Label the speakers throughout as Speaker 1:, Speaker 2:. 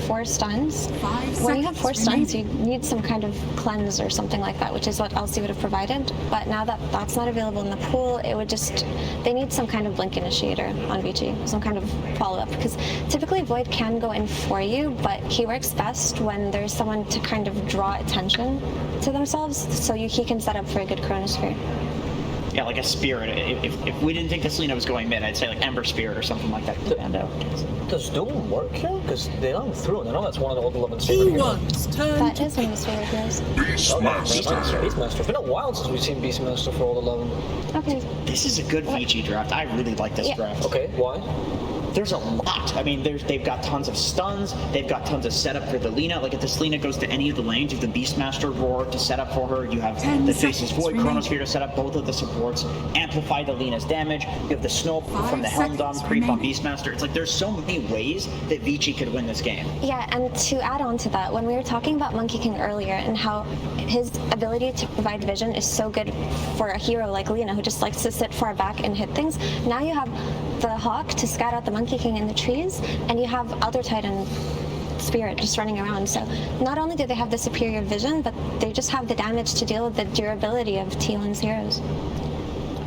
Speaker 1: 4 stuns. When you have 4 stuns, you need some kind of cleanse or something like that, which is what LC would have provided. But now that that's not available in the pool, it would just, they need some kind of blink initiator on Vici, some kind of follow-up, because typically Void can go in for you, but he works best when there's someone to kind of draw attention to themselves, so he can set up for a good Chronosphere.
Speaker 2: Yeah, like a Spirit. If we didn't think this Lina was going mid, I'd say like Ember Spirit or something like that.
Speaker 3: Does Doom work here? Because they don't through it. I know that's one of the old 11 favorite heroes.
Speaker 1: That is one of his favorite heroes.
Speaker 3: Beastmaster. Beastmaster. It's been a while since we've seen Beastmaster for old 11.
Speaker 1: Okay.
Speaker 2: This is a good Vici draft. I really like this draft.
Speaker 3: Okay, why?
Speaker 2: There's a lot. I mean, they've got tons of stuns. They've got tons of setup for the Lina. Like if this Lina goes to any of the lanes, you have the Beastmaster Roar to set up for her. You have the Faceless Void Chronosphere to set up both of the supports. Amplify the Lina's damage. You have the Snow from the Helm Dom creep on Beastmaster. It's like there's so many ways that Vici could win this game.
Speaker 1: Yeah, and to add on to that, when we were talking about Monkey King earlier and how his ability to provide vision is so good for a hero like Lina who just likes to sit far back and hit things, now you have the Hawk to scout out the Monkey King in the trees, and you have Elder Titan Spirit just running around. So not only do they have the superior vision, but they just have the damage to deal with the durability of T1's heroes.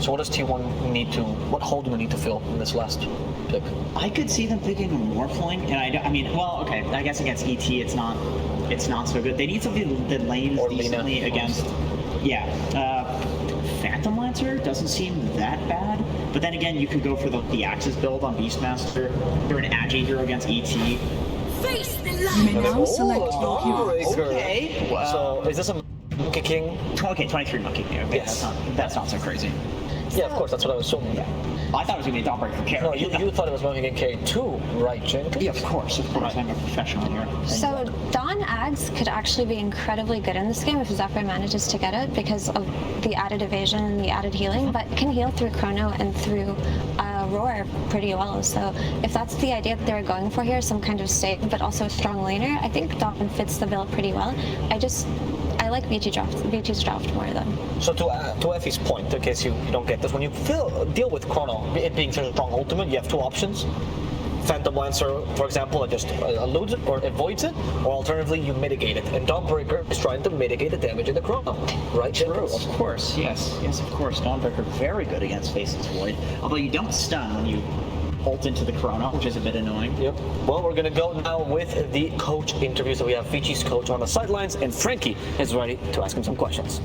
Speaker 3: So what does T1 need to, what hole do we need to fill in this last pick?
Speaker 2: I could see them picking a Morphling, and I mean, well, okay, I guess against ET it's not so good. They need something that lanes decently against, Phantom Lancer doesn't seem that bad, but then again, you could go for the Axis build on Beastmaster. You're an Agi hero against ET.
Speaker 4: Face the light. You may now select your hero.
Speaker 2: Okay.
Speaker 3: So is this a Monkey King?
Speaker 2: Okay, 23 Monkey King. Okay,
Speaker 3: yes.
Speaker 2: That's not so crazy.
Speaker 3: Yeah, of course, that's what I was assuming.
Speaker 2: Yeah. I thought it was going to be a Dawnbreaker carry.
Speaker 3: No, you thought it was Monkey King carry too, right, Jenkins?
Speaker 2: Yeah, of course. I'm a professional here.
Speaker 1: So Dawn Ags could actually be incredibly good in this game if Zephyr manages to get it because of the added evasion and the added healing, but can heal through Chrono and through Roar pretty well. So if that's the idea that they're going for here, some kind of save, but also a strong laner, I think Dawn fits the bill pretty well. I like Vici's draft more though. So
Speaker 3: to Effie's point, in case you don't get this, when you deal with Chrono, it being such a strong ultimate, you have 2 options. Phantom Lancer, for example, just eludes it or avoids it, or alternatively you mitigate it. And Dawnbreaker is trying to mitigate the damage in the Chrono, right?
Speaker 2: True, of course, yes, of course. Dawnbreaker very good against Faceless Void, although you don't stun when you ult into the Chrono, which is a bit annoying.
Speaker 3: Yep. Well, we're gonna go now with the coach interview. So we have Vici's coach on the sidelines, and Frankie is ready to ask him some questions.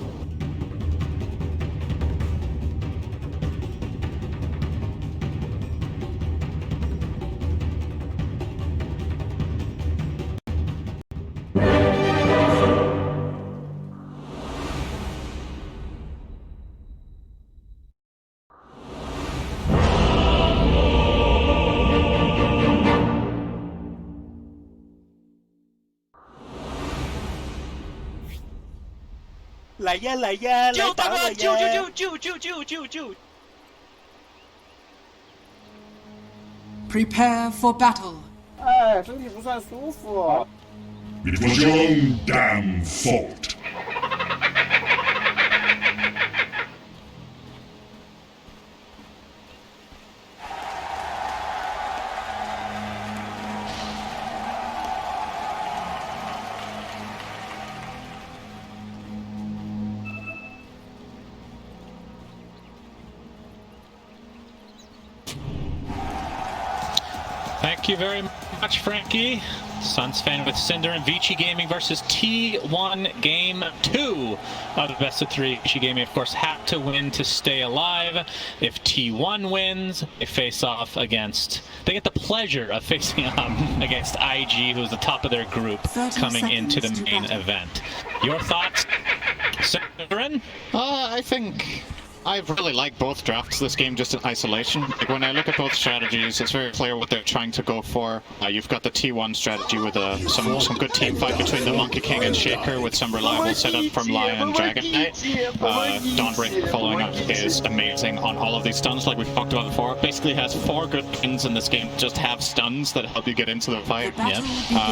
Speaker 4: Prepare for battle.
Speaker 5: It was your own damn fault.
Speaker 6: Thank you very much, Frankie. Suns fan with Cinder and Vici Gaming versus T1 Game 2 of the best of 3. Vici Gaming, of course, had to win to stay alive. If T1 wins, they face off against... They get the pleasure of facing against IG, who's the top of their group, coming into the main event. Your thoughts, Cinder?
Speaker 7: I think... I've really liked both drafts this game just in isolation. Like when I look at both strategies, it's very clear what they're trying to go for. You've got the T1 strategy with some good team fight between the Monkey King and Shaker with some reliable setup from Lion and Dragon Knight. Dawnbreaker following up is amazing on all of these stuns like we've talked about before. Basically has 4 good things in this game, just have stuns that help you get into the fight.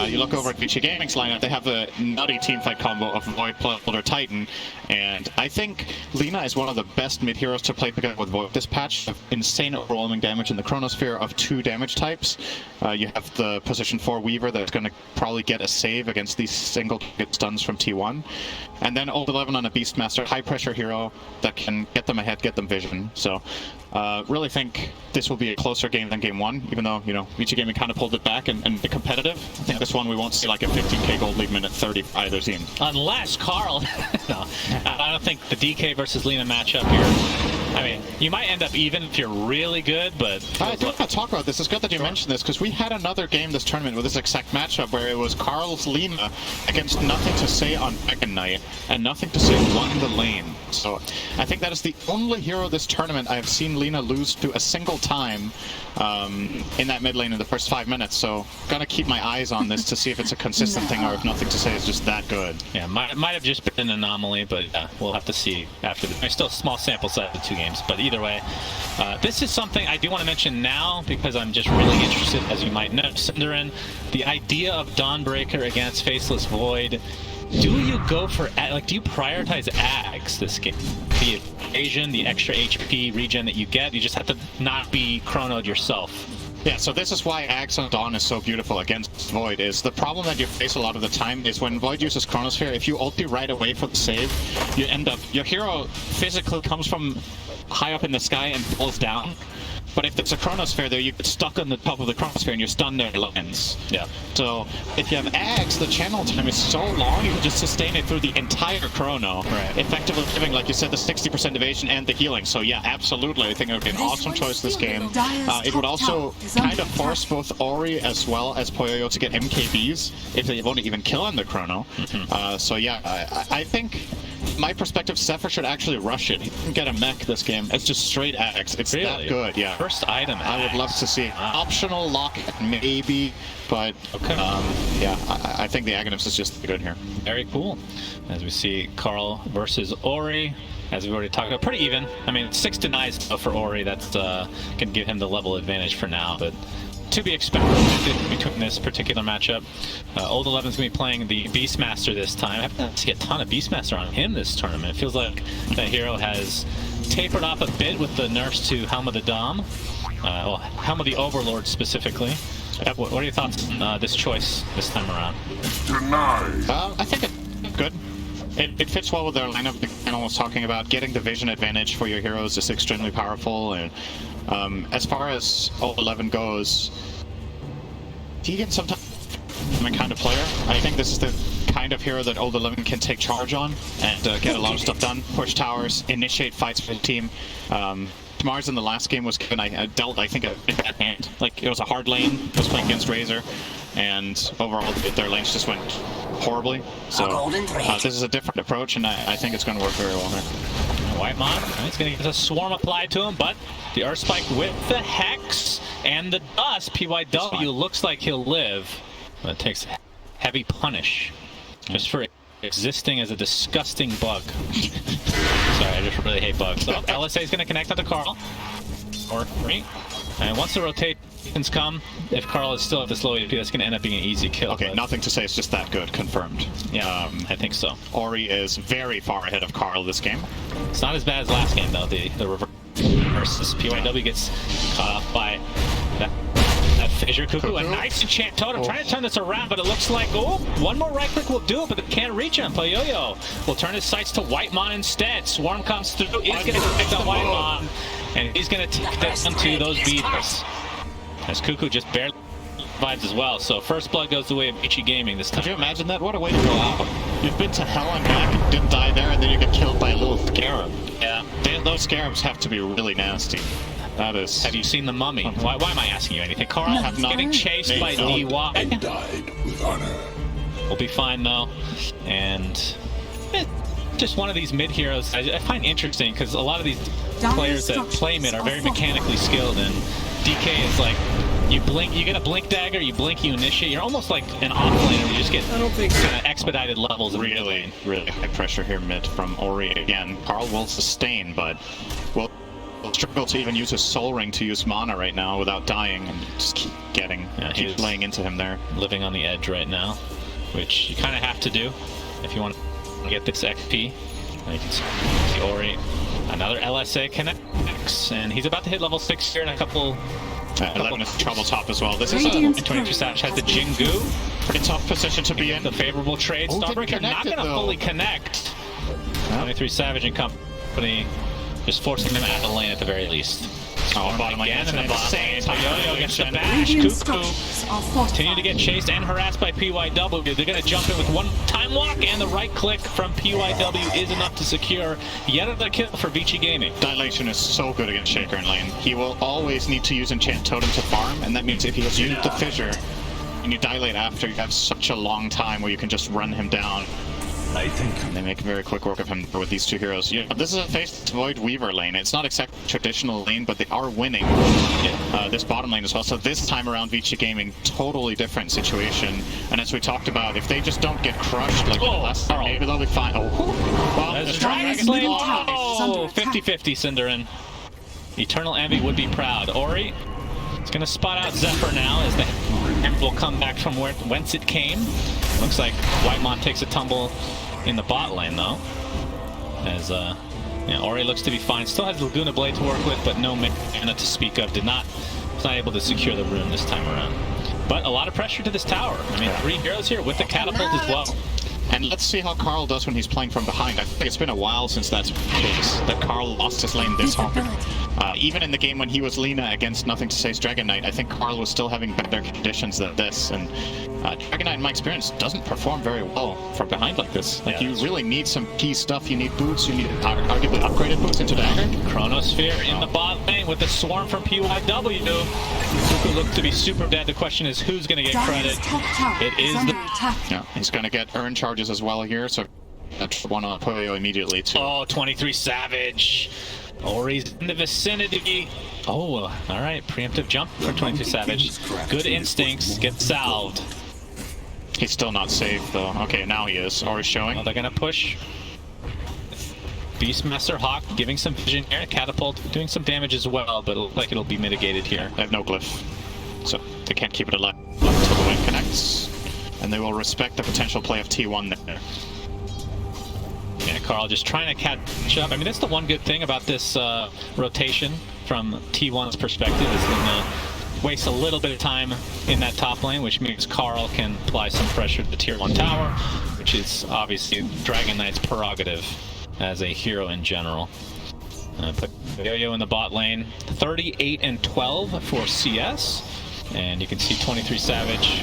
Speaker 7: You look over at Vici Gaming's lineup, they have a nutty team fight combo of Void plus Elder Titan, and I think Lina is one of the best mid heroes to play together with Void this patch. Have insane overwhelming damage in the Chronosphere of 2 damage types. You have the position 4 Weaver that's going to probably get a save against these single target stuns from T1. And then Old 11 on a Beastmaster, high pressure hero that can get them ahead, get them vision. So really think this will be a closer game than game 1, even though, you know, Vici Gaming kind of pulled it back and be competitive. I think this one we won't see like a 15k gold lead minute 30 for either team.
Speaker 6: Unless Carl, no, I don't think the DK versus Lina matchup here. I mean, you might end up even if you're really good, but...
Speaker 7: I do want to talk about this. It's good that you mentioned this, because we had another game this tournament with this exact matchup where it was Carl's Lina against Nothing to Say on Beacon Knight, and Nothing to Say won the lane. So I think that is the only hero this tournament I have seen Lina lose to a single time in that mid lane in the first 5 minutes. So gotta keep my eyes on this to see if it's a consistent thing or if Nothing to Say is just that good.
Speaker 6: Yeah, might have just been an anomaly, but we'll have to see after the... There's still a small sample size of 2 games, but either way, this is something I do want to mention now because I'm just really interested, as you might know, Cinderin, the idea of Dawnbreaker against Faceless Void. Do you go for, like, do you prioritize Ags this game? The evasion, the extra HP regen that you get, you just have to not be chronoed yourself.
Speaker 7: Yeah, so this is why Axe on Dawn is so beautiful against Void, is the problem that you face a lot of the time is when Void uses Chronosphere, if you ulti right away for the save, you end up, your hero physically comes from high up in the sky and falls down. But if there's a Chronosphere there, you get stuck on the top of the Chronosphere and you're stunned there lines. Yeah. So if you have Axe, the channel time is so long, you can just sustain it through the entire Chrono. Right. Effectively giving, like you said, the 60% evasion and the healing. So yeah, absolutely. I think it would be an awesome choice this game. It would also kind of force both Ori as well as Poyoyo to get MKBs if they won't even kill on the Chrono. So yeah, I think... my perspective, Zephyr should actually rush it. He can get a mech this game. It's just straight Axe. It's really that good, yeah.
Speaker 6: First item,
Speaker 7: I would love to see optional lock, maybe, but yeah, I think the Aghanim is just good here.
Speaker 6: Very cool. As we see Carl versus Ori, as we've already talked about, pretty even. I mean, 6 denies for Ori. That's can give him the level advantage for now, but to be expected between this particular matchup. Old 11's going to be playing the Beastmaster this time. I haven't seen a ton of Beastmaster on him this tournament. It feels like that hero has tapered off a bit with the nerfs to Helm of the Dom. Well, Helm of the Overlord specifically. What are your thoughts on this choice this time around?
Speaker 7: I think it's good. It fits well with their lineup. The panel was talking about getting the vision advantage for your heroes is extremely powerful. And as far as Old 11 goes, he can sometimes be my kind of player. I think this is the kind of hero that Old 11 can take charge on and get a lot of stuff done. Push towers, initiate fights for the team. Mars in the last game was given, I dealt, I think, a bad hand. Like, it was a hard lane, I was playing against Razor, and overall their lanes just went horribly. So this is a different approach, and I think it's going to work very well here.
Speaker 6: Whitemon, he's going to get a swarm applied to him, but the Earth Spike with the Hex and the Dust, PYW looks like he'll live. But it takes heavy punish just for existing as a disgusting bug. Sorry, I just really hate bugs. So LSA is going to connect onto Carl. Or free. And once the rotations come, if Carl is still at this low AP, that's going to end up being an easy kill.
Speaker 7: Okay,
Speaker 6: but
Speaker 7: Nothing to Say it's just that good, confirmed.
Speaker 6: Yeah, I think so.
Speaker 7: Ori is very far ahead of Carl this game.
Speaker 6: It's not as bad as last game, though. The reverse versus PYW gets caught off by that Fissure Cuckoo. A nice enchant totem. Trying to turn this around, but it looks like, one more right click will do it, but it can't reach him. Poyoyo will turn his sights to Whitemon instead. Swarm comes through. He's going to pick up Whitemon, and he's going to take that onto those beaters. As Cuckoo just barely survives as well. So first blood goes the way of Vici Gaming this time.
Speaker 7: Could you imagine that? What a way to go out. You've been to hell and back and didn't die there, and then you get killed by a little scarab.
Speaker 6: Yeah.
Speaker 7: Those scarabs have to be really nasty. That is...
Speaker 6: Have you seen the Mummy? Why am I asking you anything? Carl getting chased by DY.
Speaker 5: Died with honor.
Speaker 6: We'll be fine though. And just one of these mid heroes I find interesting because a lot of these players that play mid are very mechanically skilled, and DK is like, you blink, you get a blink dagger, you blink, you initiate. You're almost like an offlaner. You just get kind of expedited levels.
Speaker 7: Really high pressure here mid from Ori again. Carl will sustain, but will struggle to even use his soul ring to use mana right now without dying, and just keep laying into him there.
Speaker 6: Living on the edge right now, which you kind of have to do if you want to get this XP. You can see Ori. Another LSA connects, and he's about to hit level 6 here in a couple.
Speaker 7: 11 is trouble top as well. This is
Speaker 4: Radiant's
Speaker 7: a
Speaker 6: 22 Savage has the Jingu.
Speaker 7: pretty tough position to be in.
Speaker 6: The favorable trade.
Speaker 7: Oh, didn't
Speaker 6: Starbreaker not
Speaker 7: connect it,
Speaker 6: going to
Speaker 7: though.
Speaker 6: fully connect. 23 Savage and company just forcing them out of the lane at the very least.
Speaker 7: Oh, bottom lane.
Speaker 6: Again in the bottom lane. Yo-Yo gets the bash.
Speaker 4: Radiant
Speaker 6: Cuckoo.
Speaker 4: structures are
Speaker 6: Continue to get
Speaker 4: fortified.
Speaker 6: chased and harassed by PYW. They're going to jump in with one time walk, and the right click from PYW is enough to secure yet another kill for Vici Gaming.
Speaker 7: Dilation is so good against Shaker in lane. He will always need to use Enchant Totem to farm, and that means if he has used the Fissure and you dilate after, you have such a long time where you can just run him down. And they make very quick work of him with these two heroes. Yeah, this is a Faceless Void Weaver lane. It's not exactly traditional lane, but they are winning this bottom lane as well. So this time around, Vici Gaming, totally different situation. And as we talked about, if they just don't get crushed like last time, maybe they'll be fine. Oh, well,
Speaker 6: There's
Speaker 7: the
Speaker 6: Dragon's
Speaker 7: Dragon.
Speaker 6: Lane.
Speaker 4: Oh,
Speaker 6: 50-50 Cinderin. Eternal Envy would be proud. Ori is going to spot out Zephyr now as the Imp will come back from whence it came. Looks like Whitemon takes a tumble in the bot lane though. As Ori looks to be fine. Still has Laguna Blade to work with, but no mana to speak of. Was not able to secure the rune this time around. But a lot of pressure to this tower. I mean, 3 heroes here with the catapult as well.
Speaker 7: And let's see how Carl does when he's playing from behind. I think it's been a while since that's the case, that Carl lost his lane this hard. Even in the game when he was Lina against Nothing to Say's Dragon Knight, I think Carl was still having better conditions than this. And Dragon Knight, in my experience, doesn't perform very well from behind like this. Like, you really need some key stuff. You need boots. You need arguably upgraded boots into dagger.
Speaker 6: Chronosphere in the bot lane with the swarm from PYW. Cuckoo looked to be super dead. The question is who's going to get credit.
Speaker 4: Dire's top tower
Speaker 6: It is
Speaker 4: under
Speaker 6: the...
Speaker 4: attack.
Speaker 7: Yeah, he's going to get earn charges as well here, so that's one on Puyo immediately too.
Speaker 6: Oh, 23 Savage. Ori's in the vicinity. Oh, all right. Preemptive jump for 22 Savage. Good instincts. Get salved.
Speaker 7: He's still not safe though. Okay, now he is. Ori's showing.
Speaker 6: Oh, they're going to push. Beastmaster Hawk giving some vision here. Catapult doing some damage as well, but it looks like it'll be mitigated here.
Speaker 7: They have no glyph, so they can't keep it alive until the wave connects. And they will respect the potential play of T1 there.
Speaker 6: Yeah, Carl just trying to catch up. I mean, that's the one good thing about this rotation from T1's perspective is they're going to waste a little bit of time in that top lane, which means Carl can apply some pressure to the Tier 1 tower, which is obviously Dragon Knight's prerogative as a hero in general. Put Yo-Yo in the bot lane. 38 and 12 for CS. And you can see 23 Savage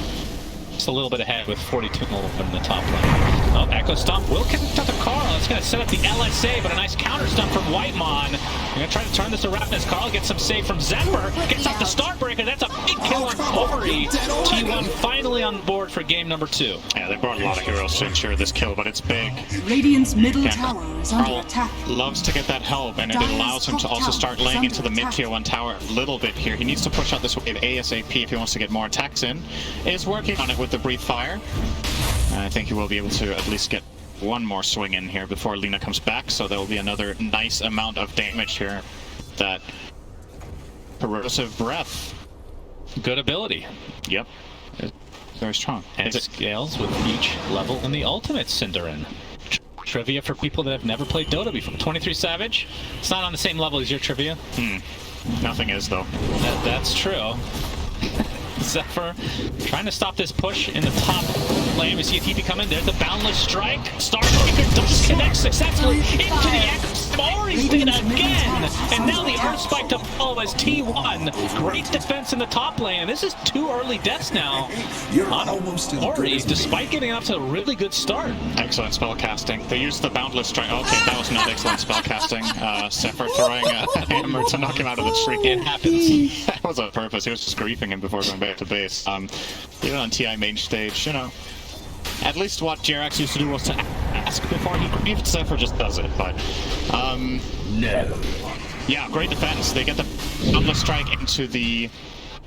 Speaker 6: just a little bit ahead with 42 in the top lane. Oh, Echo Stomp will connect to the Carl. It's going to set up the LSA, but a nice counter stump from Whitemon. They're going to try to turn this around as Carl gets some save from Zephyr. Gets up the Starbreaker. That's a big kill on Ori. T1 finally on board for game number 2.
Speaker 7: Yeah, they brought a lot of heroes to ensure this kill, but it's big.
Speaker 4: Radiant's middle
Speaker 7: Yeah,
Speaker 4: tower is under
Speaker 7: Carl
Speaker 4: attack.
Speaker 7: loves to get that help, and it allows him to also start laying into the mid-tier 1 tower a little bit here. He needs to push out this wave ASAP if he wants to get more attacks in. Is working on it with the Breathe Fire. And I think he will be able to at least get one more swing in here before Lina comes back, so there will be another nice amount of damage here. That Corrosive Breath.
Speaker 6: Good ability.
Speaker 7: Yep. Very strong.
Speaker 6: And
Speaker 7: Is
Speaker 6: it
Speaker 7: it
Speaker 6: scales with each level in the ultimate Cinderin. Trivia for people that have never played Dota before. 23 Savage. It's not on the same level as your trivia.
Speaker 7: Nothing is, though.
Speaker 6: That's true. Zephyr trying to stop this push in the top lane. We see a TP coming. There's the Boundless Strike. Starbreaker does connect successfully into the X. Ori's did again. And now the Earth Spike to follow as T1. Great defense in the top lane. This is 2 early deaths now on Ori, despite getting off to a really good start.
Speaker 7: Excellent spell casting. They used the Boundless Strike. Okay, that was not excellent spell casting. Zephyr throwing a hammer to knock him out of the tree.
Speaker 6: It happens.
Speaker 7: That was on purpose. He was just griefing him before going back to base. Even on TI main stage, you know, at least what Jerax used to do was to ask before he griefed. Zephyr just does it, but no. Yeah, great defense. They get the Boundless Strike into the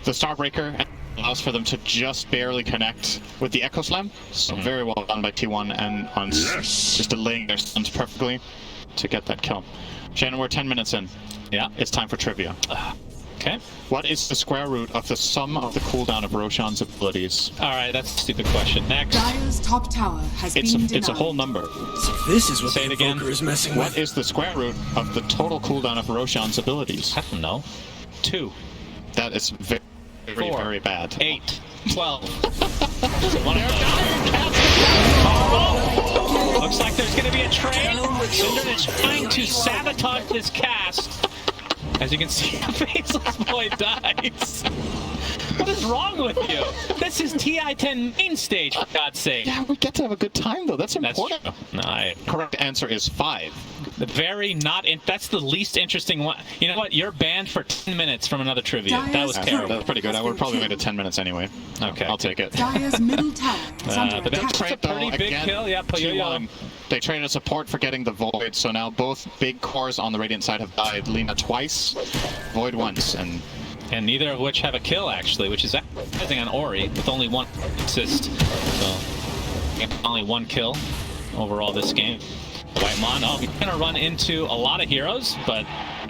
Speaker 7: Starbreaker, and allows for them to just barely connect with the Echo Slam. So very well done by T1 and on just delaying their stuns perfectly to get that kill. Shannon, we're 10 minutes in.
Speaker 6: Yeah.
Speaker 7: It's time for trivia.
Speaker 6: Okay.
Speaker 7: What is the square root of the sum of the cooldown of Roshan's abilities?
Speaker 6: Alright, that's a stupid question. Next.
Speaker 4: Dire's top tower has been denied.
Speaker 7: It's a whole number.
Speaker 8: So this is what
Speaker 6: Say
Speaker 8: the
Speaker 6: it again.
Speaker 8: Invoker is messing
Speaker 7: What
Speaker 8: with.
Speaker 7: is the square root of the total cooldown of Roshan's abilities?
Speaker 6: I don't know. 2.
Speaker 7: That is very,
Speaker 6: 4.
Speaker 7: very bad.
Speaker 6: 8. 12. So one of those. Looks like there's going to be a trade. Cinder is trying to sabotage this cast. As you can see, Faceless Boy dies. What is wrong with you? This is Ti10 main stage, for God's sake.
Speaker 7: Yeah, we get to have a good time though. That's
Speaker 6: That's
Speaker 7: important.
Speaker 6: true. No,
Speaker 7: Correct answer is 5.
Speaker 6: that's the least interesting one. You know what? You're banned for 10 minutes from another trivia. That was terrible.
Speaker 7: That's pretty good. I would have probably made it 10 minutes anyway.
Speaker 6: Okay.
Speaker 7: I'll take it.
Speaker 4: Dire's middle tower is under
Speaker 6: But that's
Speaker 4: attack.
Speaker 6: a pretty big kill. Yeah, Puyoyo.
Speaker 7: T1, they traded support for getting the Void, so now both big cores on the Radiant side have died. Lina twice, Void once, and
Speaker 6: And neither of which have a kill, actually, which is surprising on Ori, with only 1 assist. So, only 1 kill overall this game. Whitemon, he's going to run into a lot of heroes, but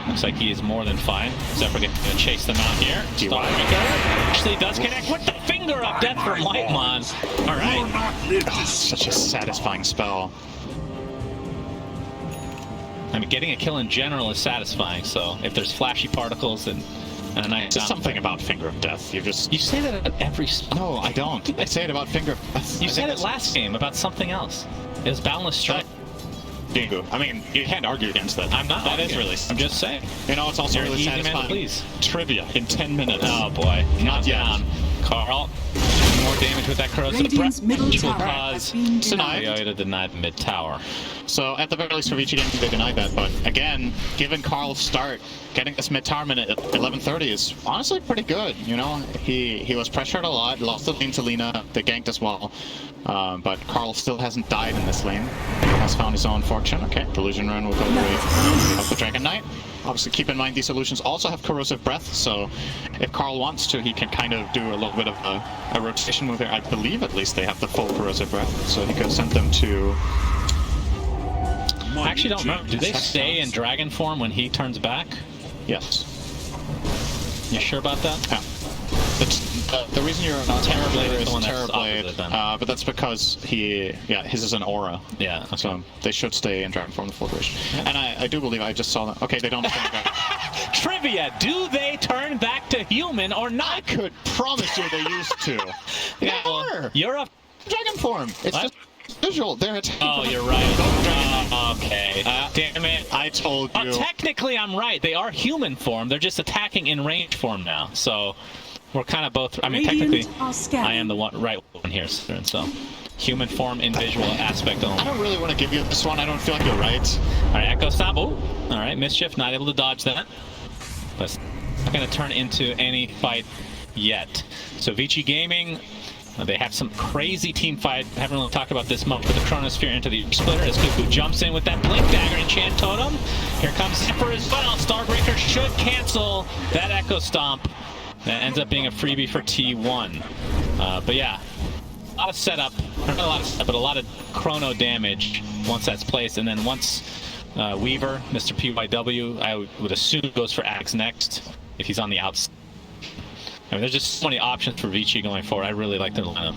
Speaker 6: looks like he is more than fine. Zephyr going to chase them out here. Starbreaker actually does connect with the finger of death from Whitemon. All right.
Speaker 7: oh, such a satisfying spell.
Speaker 6: I mean, getting a kill in general is satisfying, so if there's flashy particles and a nice
Speaker 7: Just something about Finger of Death. You
Speaker 6: say that at every spot.
Speaker 7: No, I don't. I say it about Finger of Death.
Speaker 6: You said it last game about something else. It was Boundless Strike.
Speaker 7: Dingo. I mean, you can't argue against that.
Speaker 6: I'm not.
Speaker 7: That is
Speaker 6: arguing.
Speaker 7: really.
Speaker 6: I'm just saying.
Speaker 7: You know, it's also
Speaker 6: You're an
Speaker 7: really
Speaker 6: easy man to
Speaker 7: satisfying.
Speaker 6: please.
Speaker 7: Trivia in 10 minutes.
Speaker 6: Oh boy.
Speaker 7: Not yet.
Speaker 6: Down. Carl. More damage with that corrosive
Speaker 4: Radiant's
Speaker 6: breath,
Speaker 4: middle
Speaker 6: which will
Speaker 4: tower
Speaker 6: cause
Speaker 4: has been denied.
Speaker 6: Puyoyo to deny the mid tower.
Speaker 7: So at the very least for Vici, they denied that. But again, given Carl's start, getting this mid tower minute at 11:30 is honestly pretty good. You know, he was pressured a lot, lost the lane to Lina, they ganked as well. But Carl still hasn't died in this lane. He has found his own fortune. Okay, Delusion Run will go the way of the Dragon Knight. Obviously, keep in mind these solutions also have corrosive breath, so if Carl wants to, he can kind of do a little bit of a rotation move here. I believe at least they have the full corrosive breath, so he could send them to.
Speaker 6: I actually don't remember. Do they stay in dragon form when he turns back?
Speaker 7: Yes.
Speaker 6: You sure about that?
Speaker 7: Yeah. The reason you're
Speaker 6: Terrorblade is
Speaker 7: is
Speaker 6: the one that's
Speaker 7: Terrorblade,
Speaker 6: opposite then.
Speaker 7: but that's because his is an aura.
Speaker 6: Yeah. Okay.
Speaker 7: So they should stay in dragon form the full duration. And I do believe I just saw that. Okay, they don't.
Speaker 6: Trivia: do they turn back to human or
Speaker 7: I
Speaker 6: not?
Speaker 7: could promise you they used to.
Speaker 6: Yeah, well, you're a.
Speaker 7: Dragon form. It's
Speaker 6: What?
Speaker 7: just visual. They're attacking.
Speaker 6: Oh,
Speaker 7: from
Speaker 6: you're
Speaker 7: the-
Speaker 6: right. Okay. Damn it.
Speaker 7: I told you.
Speaker 6: Technically, I'm right. They are human form. They're just attacking in range form now. So we're kind of both. I mean,
Speaker 4: Radiant
Speaker 6: technically,
Speaker 4: are scanning.
Speaker 6: I am the right one here, so human form in visual aspect only.
Speaker 7: I don't really want to give you this one. I don't feel like you're right.
Speaker 6: All right, Echo Stab. Oh, all right, Mischief not able to dodge that. But it's not going to turn into any fight yet. So Vici Gaming, they have some crazy team fight. I haven't really talked about this much, but the Chronosphere into the splitter as Cuckoo jumps in with that Blink Dagger Enchant Totem. Here comes Zephyr as well. Starbreaker should cancel that Echo Stomp. That ends up being a freebie for T1. But yeah, a lot of setup, not a lot of setup, but a lot of chrono damage once that's placed. And then once Weaver, Mr. PYW, I would assume goes for Axe next if he's on the outside. I mean, there's just so many options for Vici going forward. I really like their lineup.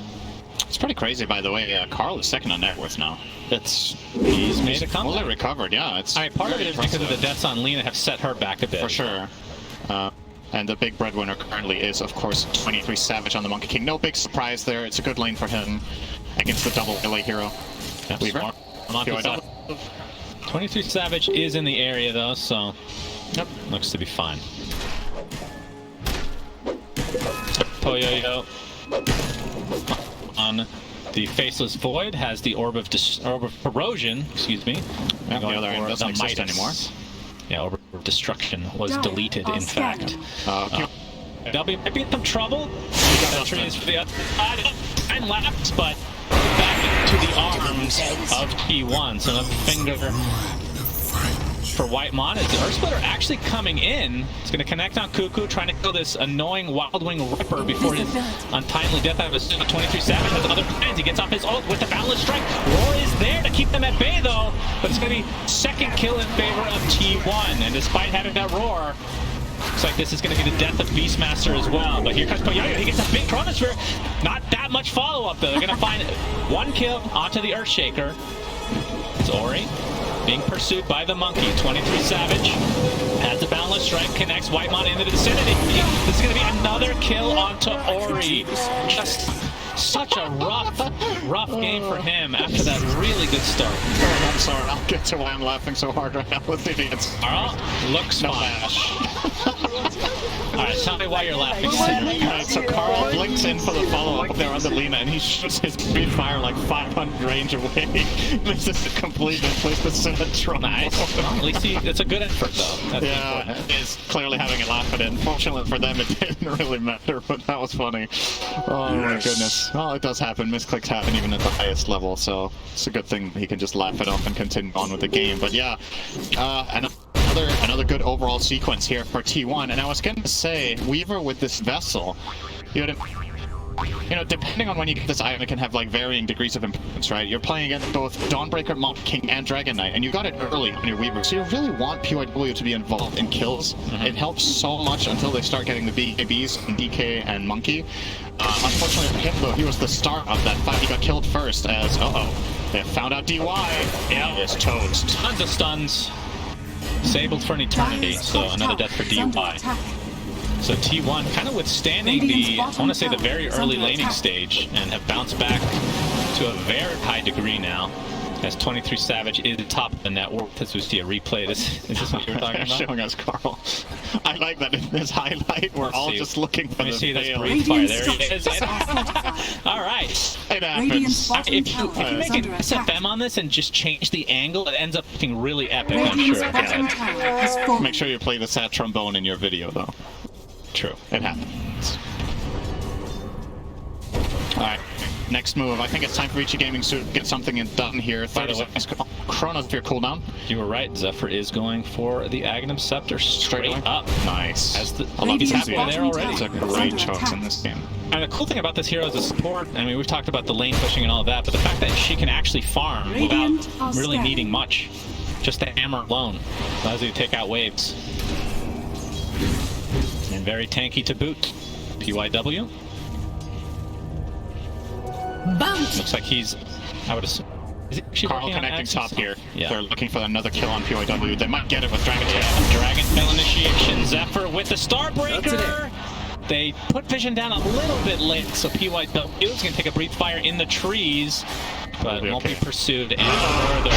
Speaker 7: It's pretty crazy, by the way. Carl is second on net worth now.
Speaker 6: He's made a
Speaker 7: fully
Speaker 6: comeback.
Speaker 7: recovered. Yeah, it's.
Speaker 6: I mean, part of it is because of the deaths on Lina have set her back a bit.
Speaker 7: For sure. And the big breadwinner currently is, of course, 23 Savage on the Monkey King. No big surprise there. It's a good lane for him against the double LA hero.
Speaker 6: Yep,
Speaker 7: Weaver.
Speaker 6: smart. Monty
Speaker 7: PYW.
Speaker 6: 23 Savage is in the area though, so
Speaker 7: Yep.
Speaker 6: looks to be fine. Puyoyo on the Faceless Void has the Orb of Corrosion, excuse me.
Speaker 7: Yep, the
Speaker 6: Going
Speaker 7: other end
Speaker 6: for
Speaker 7: doesn't
Speaker 6: the
Speaker 7: exist
Speaker 6: Midas.
Speaker 7: anymore.
Speaker 6: Yeah, Orb of Destruction was
Speaker 4: Dire
Speaker 6: deleted,
Speaker 4: are
Speaker 6: in fact.
Speaker 4: scanning.
Speaker 6: W might be in some trouble. Sentry is for the other side. 9 laps, but back into the arms of T1. So another finger for Whitemon as the Earth Splitter actually coming in. It's going to connect on Cuckoo, trying to kill this annoying Wild Wing Ripper before his untimely death out of his 23 Savage has other plans. He gets off his ult with the Boundless Strike. Roar is there to keep them at bay though, but it's going to be second kill in favor of T1. And despite having that Roar, Looks like this is going to be the death of Beastmaster as well. But here comes Poyoyo. He gets a big Chronosphere. Not that much follow-up, though. They're going to find one kill onto the Earthshaker. It's Ori being pursued by the Monkey. 23 Savage has the Boundless Strike, connects Whitemon into the vicinity. This is going to be another kill onto Ori. Just such a rough game for him after that really good start.
Speaker 7: Oh, I'm sorry. I'll get to why I'm laughing so hard right now with idiots.
Speaker 6: Carl looks fine. Alright, tell me why you're laughing.
Speaker 7: Alright, so Carl blinks in for the follow-up there on the Lina, and he shoots his green fire like 500 range away. Misses it completely, plays the Sinatron.
Speaker 6: Nice. Well, at least it's a good effort, though. That's
Speaker 7: yeah, he's clearly having a laugh at it. Unfortunately for them, it didn't really matter, but that was funny. Oh my goodness. Well, it does happen. Misclicks happen even at the highest level, so it's a good thing he can just laugh it off and continue on with the game. But yeah, another good overall sequence here for T1. And I was going to say, Weaver with this Vessel, you know, depending on when you get this item, it can have like varying degrees of importance, right? You're playing against both Dawnbreaker, Monk King, and Dragon Knight, and you got it early on your Weaver, so you really want PYW to be involved in kills. It helps so much until they start getting the BKBs and DK and Monkey. Unfortunately for him, though, he was the start of that fight. He got killed first as, they found out DY. Yeah, is toast.
Speaker 6: Tons of stuns. Disabled for an eternity, so another death for DY. So T1 kind of withstanding the, I want to say, the very early laning stage, and have bounced back to a very high degree now, as 23 Savage is top of the net worth. As we see a replay, is this what you were talking about?
Speaker 7: Showing us Carl. I like that in this highlight, we're all just looking for the
Speaker 6: see this
Speaker 7: fail.
Speaker 6: breathe fire. There he is. All right.
Speaker 7: It happens.
Speaker 6: If you make an SFM on this and just change the angle, it ends up looking really epic, I'm sure. Yeah.
Speaker 7: Make sure you play the sad trombone in your video, though.
Speaker 6: True.
Speaker 7: It happens. Alright, next move. I think it's time for Vici Gaming to get something done here. 30 seconds. Chronosphere cooldown.
Speaker 6: You were right. Zephyr is going for the Aghanim Scepter straight up.
Speaker 7: Nice.
Speaker 6: As the
Speaker 7: I love
Speaker 6: he's
Speaker 7: this
Speaker 6: halfway there already.
Speaker 7: It's a great choice in this game.
Speaker 6: And the cool thing about this hero is the support. I mean, we've talked about the lane pushing and all of that, but the fact that she can actually farm without really needing much. Just the hammer alone allows you to take out waves. And very tanky to boot. PYW. Looks like he's, I would assume. Is it
Speaker 7: Carl connecting top here.
Speaker 6: Yeah.
Speaker 7: They're looking for another kill on PYW. They might get it with Dragon Tail.
Speaker 6: Dragon Tail initiation. Zephyr with the Starbreaker. They put vision down a little bit late, so PYW is going to take a brief fire in the trees, but won't be pursued any further.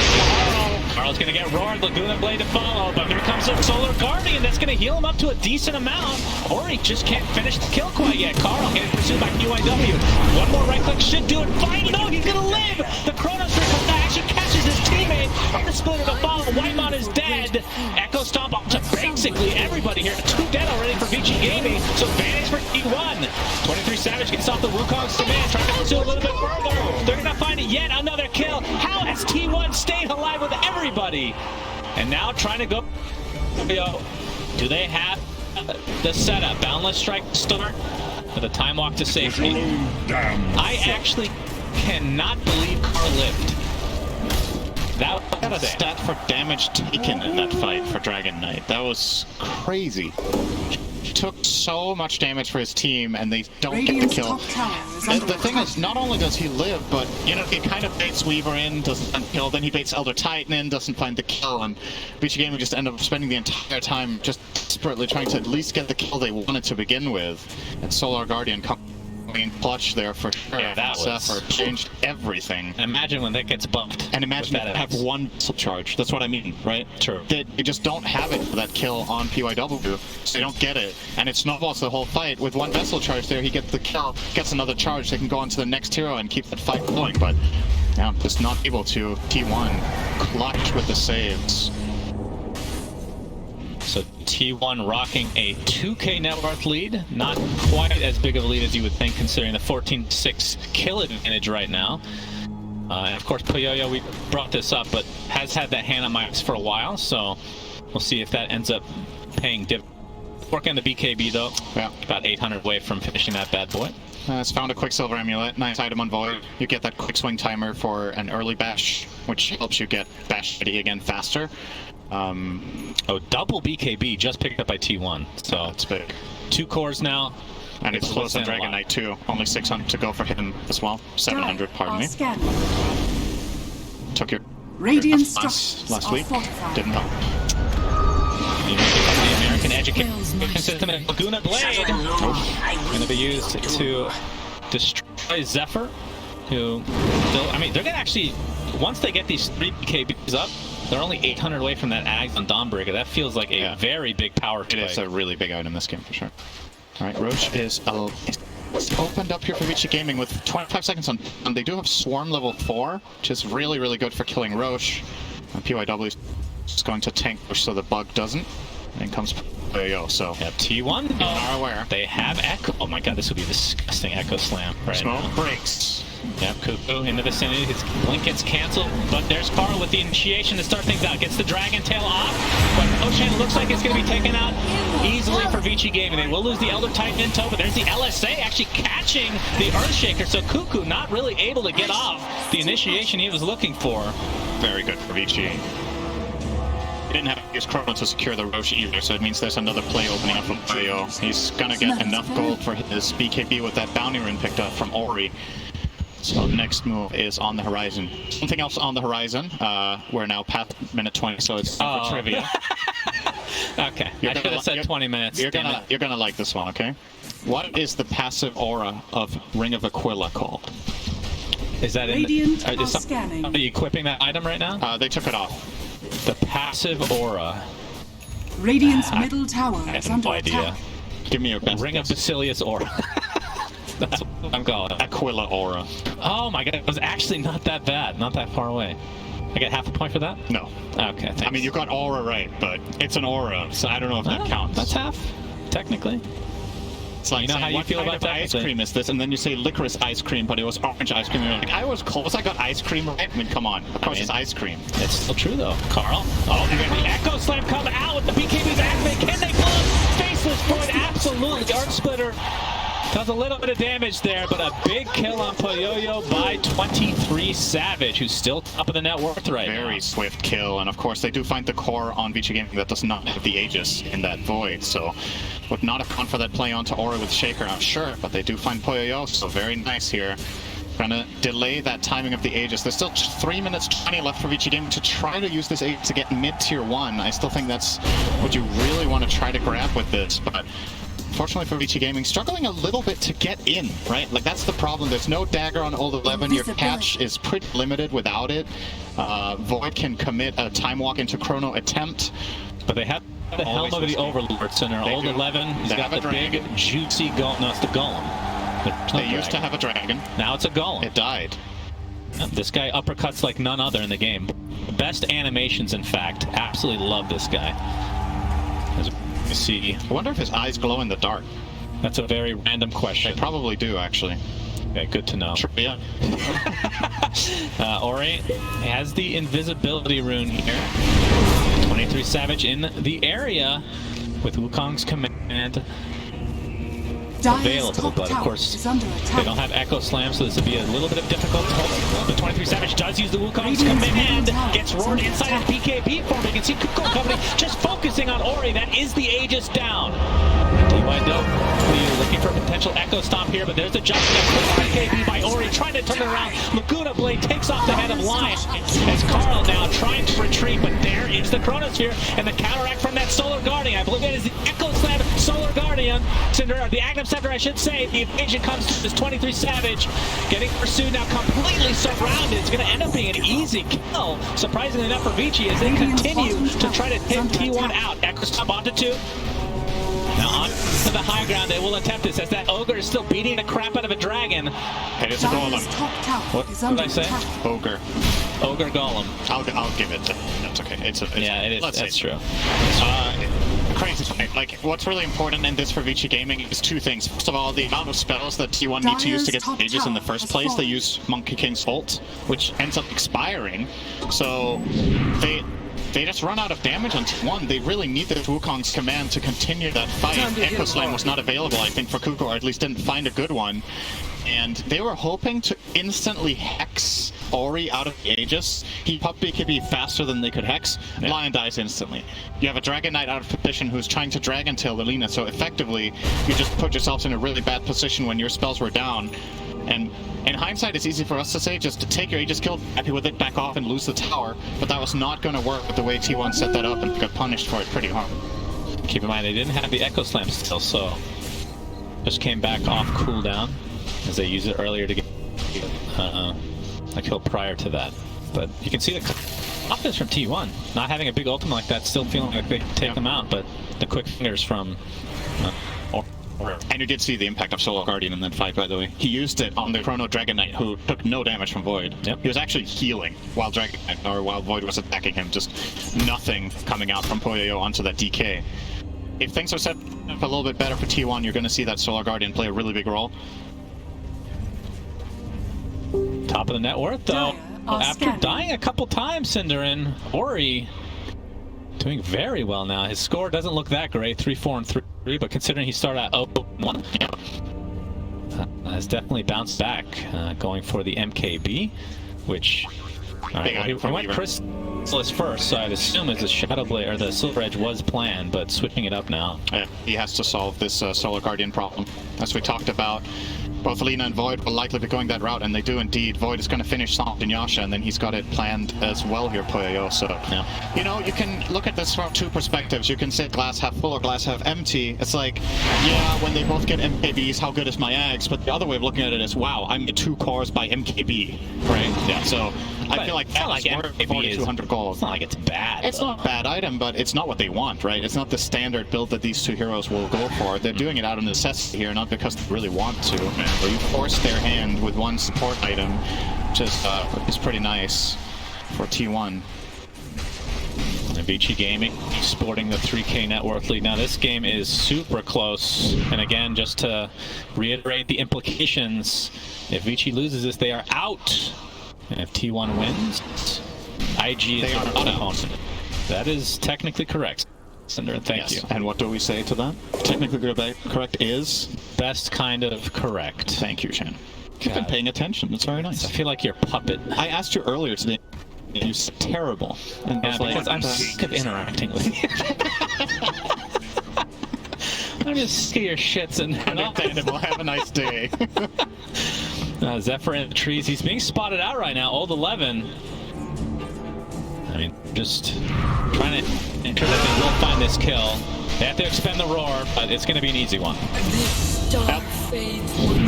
Speaker 6: Carl's going to get roared. Laguna Blade to follow, but here comes a Solar Guardian that's going to heal him up to a decent amount. Ori just can't finish the kill quite yet. Carl getting pursued by PYW. One more right click should do it. Fine, no, he's going to live. The Chronosphere comes back. She catches his teammate. The splitter to follow. Whitemon is dead. Echo Stomp up to basically everybody here. 2 dead already for Vici Gaming. So advantage for T1. 23 Savage gets off the Wukong's demand. Trying to pursue a little bit further. They're going to find yet another kill. How has T1 stayed alive with everybody? And now trying to go. Do they have the setup? Boundless Strike to start with a time walk to safety. I actually cannot believe Carl lived. That
Speaker 7: Got a stat for damage taken in that fight for Dragon Knight. That was crazy. He took so much damage for his team, and they don't get the kill. The thing is, not only does he live, but, you know, he kind of baits Weaver in, doesn't find the kill, then he baits Elder Titan in, doesn't find the kill, and Vici Gaming just end up spending the entire time just desperately trying to at least get the kill they wanted to begin with. And Solar Guardian clutch there for sure.
Speaker 6: Yeah, that
Speaker 7: Zephyr changed everything.
Speaker 6: And imagine when that gets bumped.
Speaker 7: And imagine that have one missile charge. That's what I mean, right?
Speaker 6: True.
Speaker 7: They just don't have it for that kill on PYW, so they don't get it. And it snowballs the whole fight. With one vessel charge there, he gets the kill, gets another charge, they can go on to the next hero and keep that fight going. But yeah, just not able to. T1 clutch with the saves.
Speaker 6: So T1 rocking a 2k net worth lead. Not quite as big of a lead as you would think, considering the 14-6 kill advantage right now. And of course, Poyoyo, we brought this up, but has had that hand on my ass for a while, so we'll see if that ends up paying dividends. Working on the BKB though, about 800 away from finishing that bad boy.
Speaker 7: It's found a Quicksilver Amulet, nice item on Void. You get that quick swing timer for an early bash, which helps you get bash ready again faster.
Speaker 6: Oh, double BKB just picked up by T1. So
Speaker 7: That's big.
Speaker 6: 2 cores now.
Speaker 7: And it's close on Dragon Knight too. Only 600 to go for him as well. 700, pardon me. Took your
Speaker 4: Radiant
Speaker 7: last week. Didn't help.
Speaker 6: The American education system and Laguna Blade going to be used to destroy Zephyr, who, I mean, they're going to actually, once they get these 3 BKBs up, they're only 800 away from that Ags on Dawnbreaker. That feels like a very big power play.
Speaker 7: It is a really big item in this game for sure. All right, Roche is opened up here for Vici Gaming with 25 seconds on. And they do have Swarm level 4, which is really, really good for killing Roche. And PYW is going to tank Roche so the bug doesn't. And comes Yo, so.
Speaker 6: Yep, T1.
Speaker 7: They are aware.
Speaker 6: They have Echo. Oh my god, this would be a disgusting Echo Slam right
Speaker 7: Smoke
Speaker 6: now.
Speaker 7: breaks.
Speaker 6: Yep, Cuckoo in the vicinity. His blink gets canceled, but there's Carl with the initiation to start things out. Gets the Dragon Tail off, but Ocean looks like it's going to be taken out easily for Vici Gaming. They will lose the Elder Titan in tow, but there's the LSA actually catching the Earthshaker, so Cuckoo not really able to get off the initiation he was looking for.
Speaker 7: Very good for Vici. He didn't have to use Chrono to secure the Roche either, so it means there's another play opening up for Mario. He's gonna get enough gold for his BKB with that bounty rune picked up from Ori. So next move is on the horizon. Something else on the horizon. We're now past minute 20, so it's time for trivia.
Speaker 6: Okay, I should have said 20 minutes.
Speaker 7: You're gonna like this one, okay? What is the passive aura of Ring of Aquila called?
Speaker 6: Is that
Speaker 4: Radiant
Speaker 6: in? Is somebody equipping that item right now?
Speaker 7: They took it off.
Speaker 6: The passive aura.
Speaker 4: Radiant's middle tower
Speaker 6: I
Speaker 4: is
Speaker 6: have
Speaker 4: under
Speaker 6: no idea.
Speaker 4: attack.
Speaker 7: Give me your best.
Speaker 6: Ring of Basilius aura. That's what I'm calling it.
Speaker 7: Aquila aura.
Speaker 6: Oh my god, it was actually not that bad, not that far away. I get half a point for that?
Speaker 7: No.
Speaker 6: Okay, thanks.
Speaker 7: I mean, you got aura right, but it's an aura, so I don't know if that counts.
Speaker 6: That's half, technically.
Speaker 7: It's like,
Speaker 6: you know how you feel about that?
Speaker 7: Ice cream is this, and then you say licorice ice cream, but it was orange ice cream. You're like, I was close. I got ice cream right. I mean, come on. Of course, it's ice cream.
Speaker 6: It's still true though. Carl. Oh, you got the Echo Slam coming out with the BKBs activated. Can they blow? Faceless Void, absolutely. Arc Splitter does a little bit of damage there, but a big kill on Poyoyo by 23 Savage, who's still top of the net worth right now.
Speaker 7: Very swift kill, and of course they do find the core on Vici Gaming that does not have the Aegis in that Void, so would not have gone for that play onto Aura with Shaker, I'm sure, but they do find Poyoyo, so very nice here. Gonna delay that timing of the Aegis. There's still 3 minutes 20 left for Vici Gaming to try to use this Aegis to get mid-tier 1. I still think that's what you really want to try to grab with this, but fortunately for Vici Gaming, struggling a little bit to get in, right? Like, that's the problem. There's no dagger on Old 11. Your catch is pretty limited without it. Void can commit a time walk into Chrono attempt.
Speaker 6: But they have the helm of the Overlord Center. Old 11, he's got the big, juicy golem. No, it's the golem.
Speaker 7: They used to have a dragon.
Speaker 6: Now it's a golem.
Speaker 7: It died.
Speaker 6: This guy uppercuts like none other in the game. Best animations, in fact. Absolutely love this guy. As you see,
Speaker 7: I wonder if his eyes glow in the dark.
Speaker 6: That's a very random question.
Speaker 7: They probably do, actually.
Speaker 6: Okay, good to know.
Speaker 7: Yeah.
Speaker 6: Ori has the invisibility rune here. 23 Savage in the area with Wukong's command available, but of course they don't have Echo Slam, so this would be a little bit of difficult. The 23 Savage does use the Wukong's command, gets roared inside of BKB form. You can see Kuko Company just focusing on Ori. That is the Aegis down. TYW looking for a potential Echo Stomp here, but there's the jump BKB by Ori, trying to turn it around. Laguna Blade takes off the head of Lion as Carl now trying to retreat, but there is the Chronosphere and the counteract from that Solar Guardian. I believe that is the Echo Slam Solar Guardian. The Agnem Scepter, I should say. The invasion comes to this 23 Savage, getting pursued now, completely surrounded. It's going to end up being an easy kill, surprisingly enough for Vici, as they continue to try to hit T1 out. Echo Stomp onto 2. Now on to the high ground, they will attempt this as that Ogre is still beating the crap out of a dragon.
Speaker 7: It is a golem.
Speaker 6: What did I say?
Speaker 7: Ogre.
Speaker 6: Ogre golem.
Speaker 7: I'll give it. That's okay.
Speaker 6: Yeah, it is. That's true.
Speaker 7: Crazy fight. Like, what's really important in this for Vici Gaming is two things. First of all, the amount of spells that T1 need to use to get the Aegis in the first place. They use Monkey King's ult, which ends up expiring. So they just run out of damage on T1. They really need the Wukong's command to continue that fight. Echo Slam was not available, I think, for Kuko, or at least didn't find a good one. And they were hoping to instantly hex Ori out of the Aegis, he probably could be faster than they could Hex. Lion dies instantly. You have a Dragon Knight out of position who's trying to Dragon Tail the Lina, so effectively you just put yourselves in a really bad position when your spells were down. And in hindsight, it's easy for us to say, just to take your Aegis kill, happy with it, back off and lose the tower, but that was not going to work with the way T1 set that up and got punished for it pretty hard.
Speaker 6: Keep in mind, they didn't have the Echo Slam still, so just came back off cooldown as they used it earlier to get a kill prior to that. But you can see the confidence from T1, not having a big ultimate like that, still feeling like they can take them out, but the quick fingers from
Speaker 7: And you did see the impact of Solar Guardian in that fight, by the way. He used it on the Chrono Dragon Knight, who took no damage from Void. He was actually healing while while Void was attacking him. Just nothing coming out from Poyo onto that DK. If things are set up a little bit better for T1, you're going to see that Solar Guardian play a really big role.
Speaker 6: Top of the net worth, though. After dying a couple times, Cinder and Ori doing very well now. His score doesn't look that great, 3-4-3, but considering he started at 0-1, has definitely bounced back, going for the MKB, which he went Chrysalis first, so I'd assume as the Shadow Blade or the Silver Edge was planned, but switching it up now.
Speaker 7: He has to solve this Solar Guardian problem, as we talked about. Both Lina and Void will likely be going that route, and they do indeed. Void is going to finish Soft and Yasha, and then he's got it planned as well here, Poyo. So, you know, you can look at this from two perspectives. You can say glass half full or glass half empty. It's like, yeah, when they both get MKBs, how good is my Ags? But the other way of looking at it is, wow, I'm at 2 cores by MKB, right? Yeah, so I feel like that's like worth 4,200 gold.
Speaker 6: It's not like it's bad.
Speaker 7: It's not a bad item, but it's not what they want, right? It's not the standard build that these two heroes will go for. They're doing it out of necessity here, not because they really want to. Or you force their hand with one support item, which is pretty nice for T1.
Speaker 6: And Vici Gaming sporting the 3K net worth lead. Now this game is super close, and again, just to reiterate the implications, if Vici loses this, they are out. And if T1 wins, IG is out of. That is technically correct, Cinder. Thank you.
Speaker 7: And what do we say to that? Technically correct is?
Speaker 6: Best kind of correct.
Speaker 7: Thank you, Shan. You've been paying attention. It's very nice.
Speaker 6: I feel like you're a puppet.
Speaker 7: I asked you earlier today. You said terrible. And
Speaker 6: yeah, because I'm sick of interacting with you. I'm just sick of your shits and
Speaker 7: understandable. Have a nice day.
Speaker 6: Zephyr in the trees. He's being spotted out right now. Old 11. I mean, just trying to ensure that they will find this kill. They have to expend the roar, but it's going to be an easy one.
Speaker 7: Yep.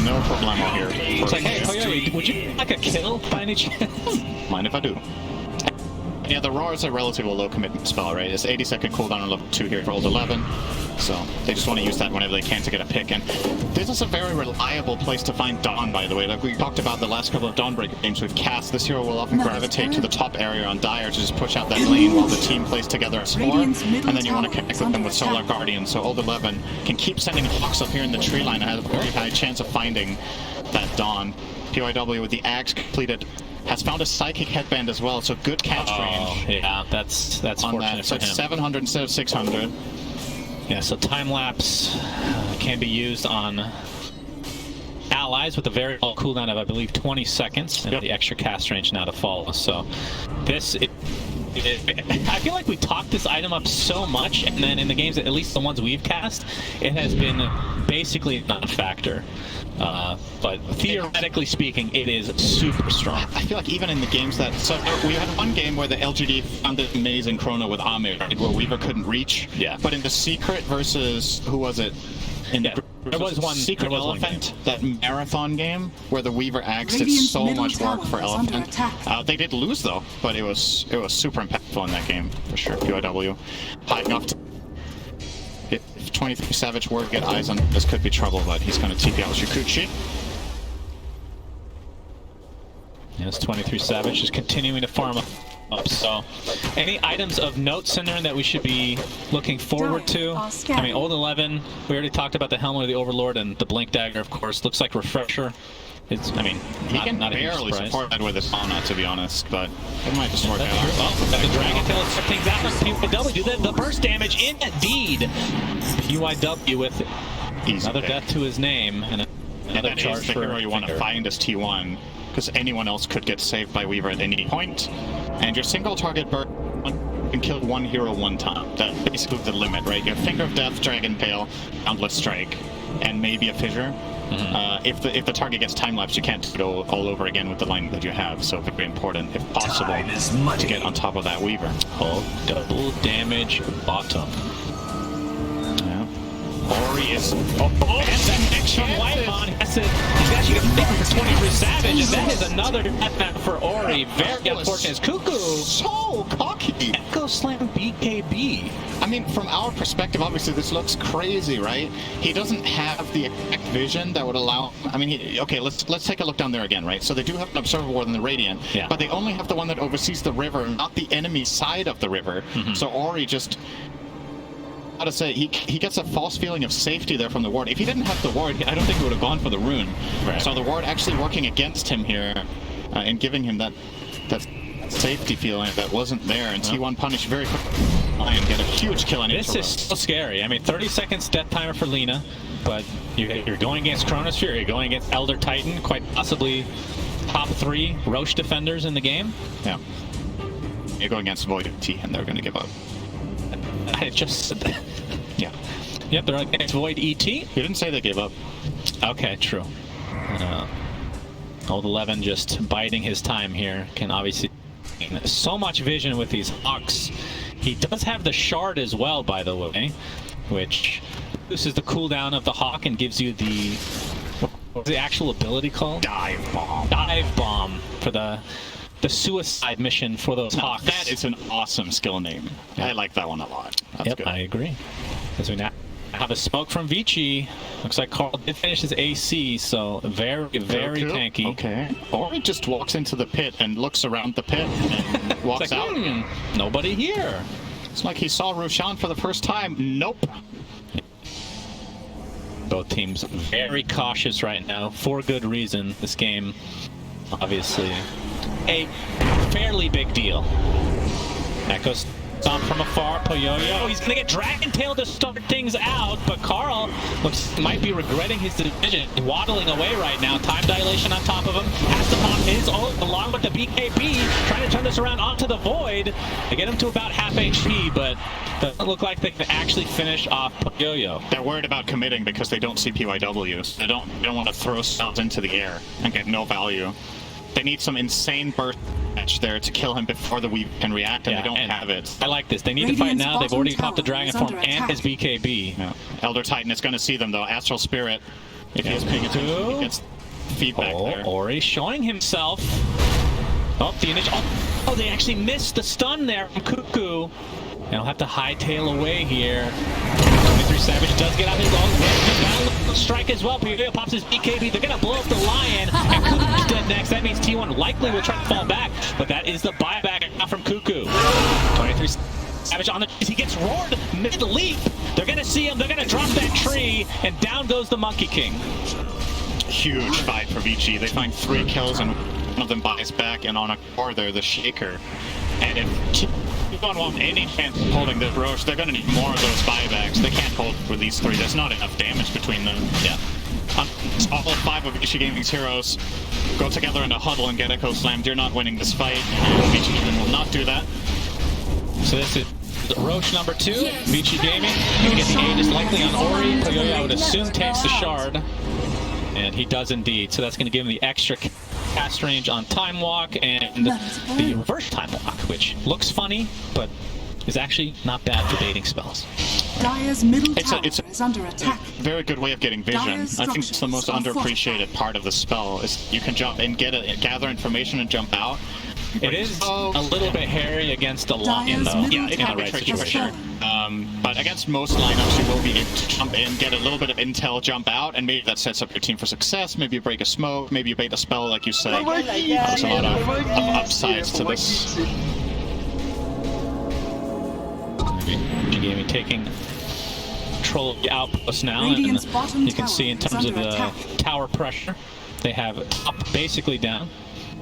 Speaker 7: No problemo here.
Speaker 6: It's like, hey, Koyote, would you like a kill by any chance?
Speaker 7: Mind if I do? Yeah, the roar is a relatively low commitment spell, right? It's 80-second cooldown on level 2 here for old 11. So they just want to use that whenever they can to get a pick. And this is a very reliable place to find Dawn, by the way. Like we talked about the last couple of Dawnbreaker games we've cast, this hero will often gravitate to the top area on Dire to just push out that lane while the team plays together a score. And then you want to connect with them with Solar Guardian. So old 11 can keep sending Hawks up here in the tree line and has a very high chance of finding that Dawn. PYW with the Axe completed has found a Psychic Headband as well, so good catch range.
Speaker 6: Yeah, that's
Speaker 7: on
Speaker 6: fortunate
Speaker 7: that. So
Speaker 6: for
Speaker 7: it's
Speaker 6: him.
Speaker 7: 700 instead of 600.
Speaker 6: Yeah, so time lapse can be used on allies with a very low cooldown of, I believe, 20 seconds, and the extra cast range now to follow. So this, I feel like we talked this item up so much, and then in the games, at least the ones we've cast, it has been basically not a factor. But theoretically speaking, it is super strong.
Speaker 7: I feel like even in the games that... So we had one game where the LGD found this amazing chrono with Amir, right, where Weaver couldn't reach.
Speaker 6: Yeah.
Speaker 7: But in the Secret versus... Who was it?
Speaker 6: There was one
Speaker 7: Secret Elephant, that marathon game where the Weaver Axe did
Speaker 4: Radiant's
Speaker 7: so
Speaker 4: middle
Speaker 7: much work
Speaker 4: tower
Speaker 7: for
Speaker 4: is under
Speaker 7: Elephant.
Speaker 4: attack.
Speaker 7: They did lose though, but it was super impactful in that game for sure. PYW high enough to... If 23 Savage were to get eyes on this, could be trouble, but he's going to TP out Shukuchi.
Speaker 6: Yes, 23 Savage is continuing to farm up. So, any items of note, Cinder, that we should be looking forward to? I mean, old 11, we already talked about the Helmet of the Overlord and the Blink Dagger, of course. Looks like Refresher. It's, I mean,
Speaker 7: he can barely support that with his fauna, to be honest, but it might just work out.
Speaker 6: Oh, the Dragon Tail is things out from PYW. The burst damage, indeed. PYW with another death to his name and another charge
Speaker 7: the
Speaker 6: for
Speaker 7: hero you want to find as T1. because anyone else could get saved by Weaver at any point. And your single target burst can kill one hero one time. That's basically the limit, right? You have Finger of Death, Dragon Tail, Boundless Strike, and maybe a Fissure. If the target gets time-lapse, you can't go all over again with the line that you have, so very important, if possible, to get on top of that Weaver.
Speaker 6: Oh, double damage bottom.
Speaker 7: Ori is...
Speaker 6: and that extra wipe on. He's actually going to for 23 Savage, and that is another death map for Ori. Very unfortunate. Cuckoo.
Speaker 7: So cocky.
Speaker 6: Echo Slam BKB.
Speaker 7: I mean, from our perspective, obviously this looks crazy, right? He doesn't have the exact vision that would allow... I mean, okay, let's take a look down there again, right? So they do have an Observer Ward in the Radiant, but they only have the one that oversees the river, not the enemy side of the river. So Ori just... How to say, he gets a false feeling of safety there from the ward. If he didn't have the ward, I don't think he would have gone for the rune.
Speaker 6: Right.
Speaker 7: So the ward actually working against him here and giving him that safety feeling that wasn't there. And T1 punish very quickly and get a huge kill on it.
Speaker 6: This is so scary. I mean, 30 seconds death timer for Lina, but you're going against Chronosphere, you're going against Elder Titan, quite possibly top 3 Roche defenders in the game.
Speaker 7: Yeah. You're going against Void T, and they're going to give up.
Speaker 6: I just said that.
Speaker 7: Yeah.
Speaker 6: Yep, they're against Void ET.
Speaker 7: You didn't say they gave up.
Speaker 6: Okay, true. Old 11 just biding his time here. Can obviously so much vision with these Hawks. He does have the shard as well, by the way, which this is the cooldown of the Hawk and gives you the what's the actual ability called?
Speaker 7: Dive Bomb.
Speaker 6: Dive Bomb for the suicide mission for those Hawks.
Speaker 7: That is an awesome skill name. Yeah. I like that one a lot. That's good.
Speaker 6: I agree. As we now have a smoke from Vici. Looks like Carl did finish his AC, so very tanky.
Speaker 7: Okay. Or he just walks into the pit and looks around the pit and walks
Speaker 6: like,
Speaker 7: out.
Speaker 6: Nobody here.
Speaker 7: It's like he saw Roshan for the first time. Nope.
Speaker 6: Both teams very cautious right now, for good reason. This game, obviously, a fairly big deal. Echo Stomp from afar, Poyoyo. He's gonna get Dragon Tail to start things out, but Carl might be regretting his decision. Waddling away right now. Time dilation on top of him. Has to pop his ult along with the BKB, trying to turn this around onto the Void. They get him to about half HP, but doesn't look like they can actually finish off Poyoyo.
Speaker 7: They're worried about committing because they don't see PYWs. They don't want to throw spells into the air and get no value. They need some insane burst there to kill him before the Weave can react, and they don't have it.
Speaker 6: I like this. They need to fight now. They've already popped the Dragon Form and his BKB.
Speaker 7: Yeah. Elder Titan is going to see them, though. Astral Spirit, if he is paying attention, he gets feedback there.
Speaker 6: Ori showing himself. Oh, the initial. Oh, they actually missed the stun there from Cuckoo. And he'll have to hightail away here. 23 Savage does get out his own strike as well. Poyoyo pops his BKB. They're going to blow up the Lion. And Cuckoo's dead next. That means T1 likely will try to fall back. But that is the buyback from Cuckoo. 23 Savage on the... He gets roared mid-leap. They're going to see him. They're going to drop that tree. And down goes the Monkey King.
Speaker 7: Huge fight for Vici. They find 3 kills and one of them buys back. And on a core there, the Shaker. And if... You don't want any chance of holding this Roche. They're going to need more of those buybacks. They can't hold for these 3. There's not enough damage between them.
Speaker 6: Yeah.
Speaker 7: All 5 of Vici Gaming's heroes go together in a huddle and get Echo Slammed. You're not winning this fight. Vici Gaming will not do that.
Speaker 6: So this is Roche number 2. Vici Gaming. Gonna get the Aegis likely on Ori. Poyoyo, I would assume, takes the shard. And he does indeed. So that's going to give him the extra cast range on Time Walk and the reverse Time Walk, which looks funny, but is actually not bad for baiting spells.
Speaker 4: Dire's middle tower is under attack.
Speaker 7: Very good way of getting vision. I think it's the most underappreciated part of the spell is you can jump and gather information and jump out.
Speaker 6: It is a little bit hairy against the Lion, though.
Speaker 7: Yeah, it can be tricky for sure. But against most lineups, you will be able to jump in, get a little bit of intel, jump out, and maybe that sets up your team for success. Maybe you break a smoke, maybe you bait a spell, like you said. There's a lot of upsides to this.
Speaker 6: Gaming taking control of the outpost now, and you can see in terms of the tower pressure, they have up basically down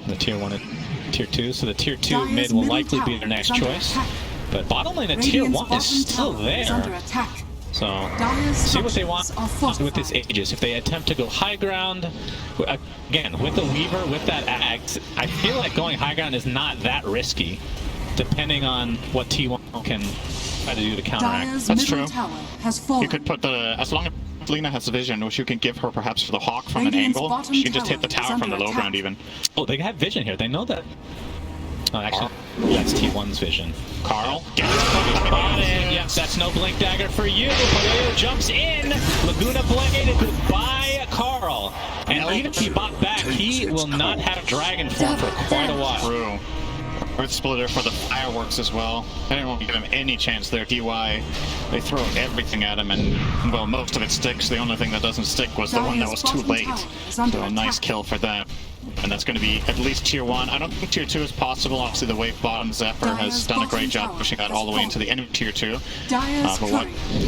Speaker 6: the tier 1 and tier 2, so the tier 2 mid will likely be their next choice. But bottom lane at tier 1 is still there. So,
Speaker 4: Dire's
Speaker 6: see what they want
Speaker 4: structures are
Speaker 6: with this Aegis. If they attempt to go high ground, again, with the Weaver, with that Axe, I feel like going high ground is not that risky, depending on what T1 can try to do to counteract.
Speaker 4: Dire's
Speaker 7: That's
Speaker 4: middle
Speaker 7: true.
Speaker 4: tower has fallen.
Speaker 7: You could put the, as long as Lina has vision, which you can give her perhaps for the Hawk from
Speaker 4: Radiant's
Speaker 7: an angle,
Speaker 4: bottom
Speaker 7: she can just hit the
Speaker 4: tower is
Speaker 7: tower from the
Speaker 4: under
Speaker 7: low
Speaker 4: attack.
Speaker 7: ground even.
Speaker 6: Oh, they have vision here. They know that. Oh, actually, that's T1's vision.
Speaker 7: Carl, get
Speaker 6: Spot in. Yes, that's no blink dagger for you. Polio jumps in. Laguna Blade. Goodbye, Carl. And even if he bought back, he will not have Dragon form for quite a while.
Speaker 7: True. Earth Splitter for the fireworks as well. I didn't want to give him any chance there. DY, they throw everything at him, and well, most of it sticks. The only thing that doesn't stick was the one that was too late. So a nice kill for that. And that's going to be at least tier 1. I don't think tier 2 is possible. Obviously, the wave bottom Zephyr has done a great job pushing that all the way into the end of tier 2. But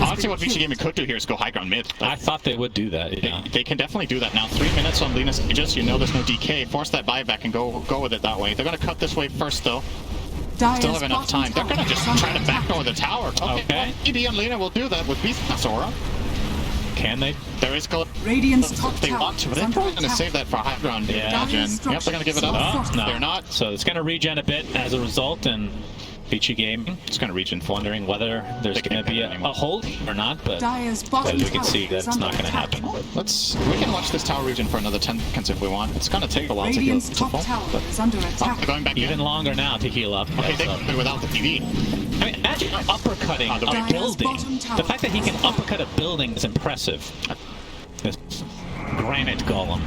Speaker 7: honestly, what Vici Gaming could do here is go high ground mid.
Speaker 6: I thought they would do that, yeah.
Speaker 7: They can definitely do that now. 3 minutes on Lina's Aegis. You know there's no DK. Force that buyback and go with it that way. They're going to cut this wave first, though. Still have enough time. They're going to just try to backdoor the tower. Okay. ED and Lina will do that with Beast's Aura.
Speaker 6: Can they?
Speaker 7: There is
Speaker 4: Radiant's top
Speaker 7: if they want to, but they're probably going to save that for high ground.
Speaker 6: Yeah.
Speaker 7: Yep, they're going to give it up.
Speaker 6: Oh, no.
Speaker 7: They're not.
Speaker 6: So it's going to regen a bit as a result, and Vici Gaming
Speaker 7: It's going to regen.
Speaker 6: wondering whether there's going to be a hold or not, but as we can see, that's not going to happen.
Speaker 7: We can watch this tower region for another 10 seconds if we want. It's going to take a while
Speaker 4: Radiant's
Speaker 7: to
Speaker 4: top
Speaker 7: full.
Speaker 4: tower is under attack.
Speaker 7: They're going back
Speaker 6: Even
Speaker 7: in.
Speaker 6: longer now to heal up.
Speaker 7: Okay,
Speaker 6: Yes,
Speaker 7: they can do without the PV.
Speaker 6: I mean, imagine uppercutting
Speaker 7: the
Speaker 6: a
Speaker 7: Dire's
Speaker 6: building.
Speaker 4: bottom tower
Speaker 6: The fact that he can
Speaker 4: has fallen.
Speaker 6: uppercut a building is impressive. This granite golem.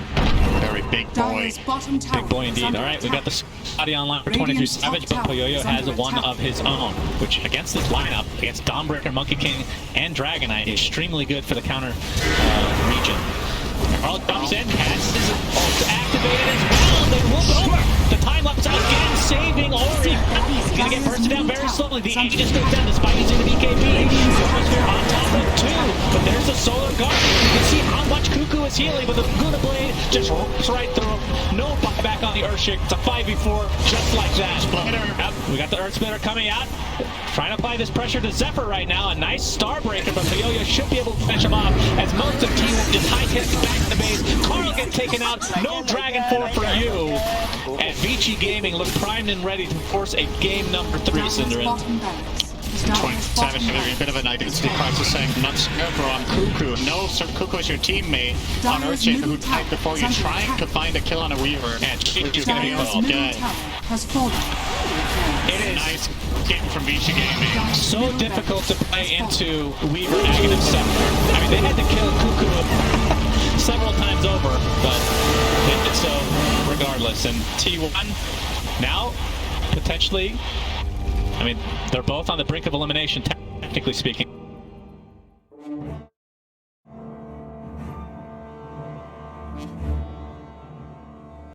Speaker 7: Very big boy.
Speaker 4: Dire's bottom tower
Speaker 6: Big boy
Speaker 4: is
Speaker 6: indeed.
Speaker 4: under
Speaker 6: Alright, we got the Scotty online for
Speaker 4: Radiant's
Speaker 6: 23 Savage,
Speaker 4: top
Speaker 6: but
Speaker 4: tower
Speaker 6: Poyoyo
Speaker 4: is
Speaker 6: has
Speaker 4: under
Speaker 6: one
Speaker 4: attack.
Speaker 6: of his own, which against this lineup, against Dawnbreaker, Monkey King, and Dragonite, extremely good for the counter region. Carl jumps in, has his ult activated as well. They whoop over. The time lapse again, saving Ori. He's gonna get bursted down very slowly. The Aegis goes down despite using the BKB. Chronosphere on top of 2, but there's the Solar Guard. You can see how much Cuckoo is healing, but the Laguna Blade just rips right through him. No buyback on the Earthshake. It's a 5v4 just like that. Yep, we got the Earth Splitter coming out. Trying to apply this pressure to Zephyr right now. A nice Starbreaker, but Poyoyo should be able to finish him off as most of T1 just high-tech back to the base. Carl gets taken out. No Dragon 4 for you. And Vici Gaming look primed and ready to force a game number 3, Cinderin.
Speaker 7: Savage having a bit of an identity crisis saying, not Scarecrow, I'm Cuckoo. No, Sir Cuckoo is your teammate on Earthshake who died before you, trying to find a kill on a Weaver. And she's going to be called dead. It is nice game from Vici Gaming.
Speaker 6: So difficult to play into Weaver Aghanim Scepter. I mean, they had to kill Cuckoo several times over, but they did so regardless. And T1 now, potentially, I mean, they're both on the brink of elimination, technically speaking.